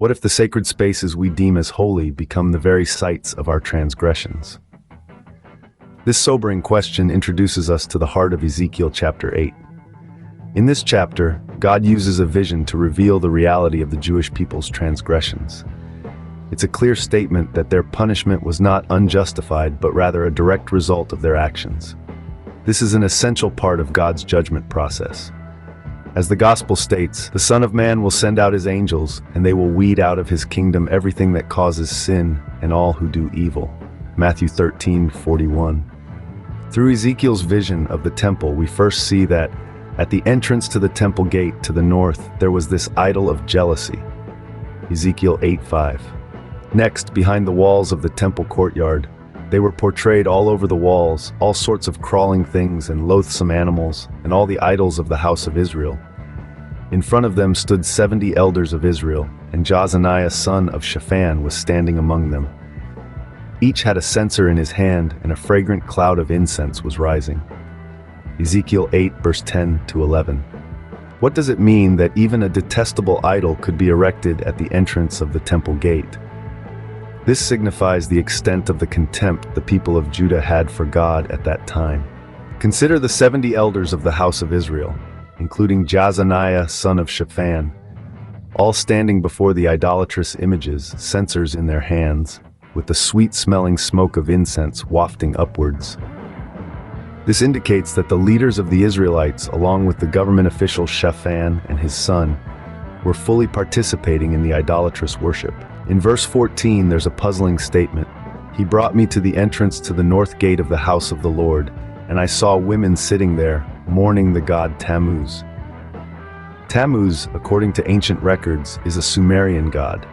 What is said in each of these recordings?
What if the sacred spaces we deem as holy become the very sites of our transgressions? This sobering question introduces us to the heart of Ezekiel chapter 8. In this chapter, God uses a vision to reveal the reality of the Jewish people's transgressions. It's a clear statement that their punishment was not unjustified, but rather a direct result of their actions. This is an essential part of God's judgment process. As the Gospel states, the Son of Man will send out his angels, and they will weed out of his kingdom everything that causes sin and all who do evil. Matthew 13:41. Through Ezekiel's vision of the temple, we first see that at the entrance to the temple gate to the north, there was this idol of jealousy. Ezekiel 8:5. Next, behind the walls of the temple courtyard, they were portrayed all over the walls, all sorts of crawling things and loathsome animals, and all the idols of the house of Israel. In front of them stood 70 elders of Israel, and Jazaniah son of Shaphan was standing among them. Each had a censer in his hand, and a fragrant cloud of incense was rising. Ezekiel 8, verse 10-11. What does it mean that even a detestable idol could be erected at the entrance of the temple gate? This signifies the extent of the contempt the people of Judah had for God at that time. Consider the 70 elders of the house of Israel, including Jazaniah son of Shaphan, all standing before the idolatrous images, censers in their hands, with the sweet-smelling smoke of incense wafting upwards. This indicates that the leaders of the Israelites, along with the government official Shaphan and his son, were fully participating in the idolatrous worship. In verse 14, there's a puzzling statement. He brought me to the entrance to the north gate of the house of the Lord, and I saw women sitting there, mourning the god Tammuz. Tammuz, according to ancient records, is a Sumerian god.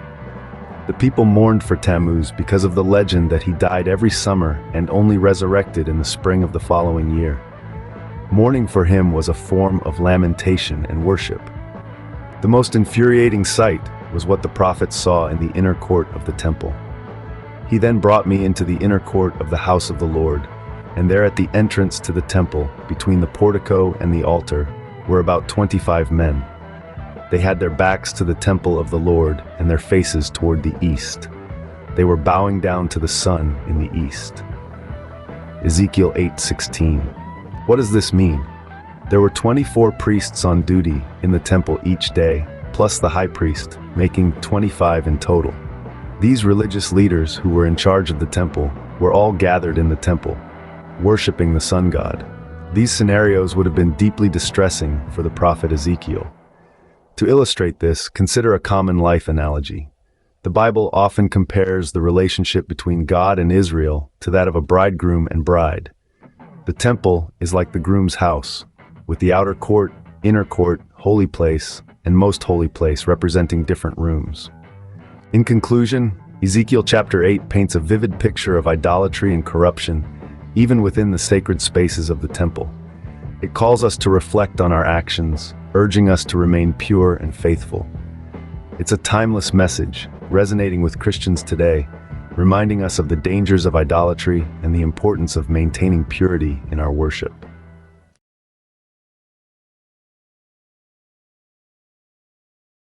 The people mourned for Tammuz because of the legend that he died every summer and only resurrected in the spring of the following year. Mourning for him was a form of lamentation and worship. The most infuriating sight was what the prophet saw in the inner court of the temple. He then brought me into the inner court of the house of the Lord, and there at the entrance to the temple, between the portico and the altar, were about 25 men. They had their backs to the temple of the Lord and their faces toward the east. They were bowing down to the sun in the east. Ezekiel 8:16. What does this mean? There were 24 priests on duty in the temple each day, plus the high priest, making 25 in total. These religious leaders who were in charge of the temple were all gathered in the temple, worshiping the sun god. These scenarios would have been deeply distressing for the prophet Ezekiel. To illustrate this, consider a common life analogy. The Bible often compares the relationship between God and Israel to that of a bridegroom and bride. The temple is like the groom's house, with the outer court, inner court, holy place, and most holy place representing different rooms. In conclusion, Ezekiel chapter 8 paints a vivid picture of idolatry and corruption, even within the sacred spaces of the temple. It calls us to reflect on our actions, urging us to remain pure and faithful. It's a timeless message, resonating with Christians today, reminding us of the dangers of idolatry and the importance of maintaining purity in our worship.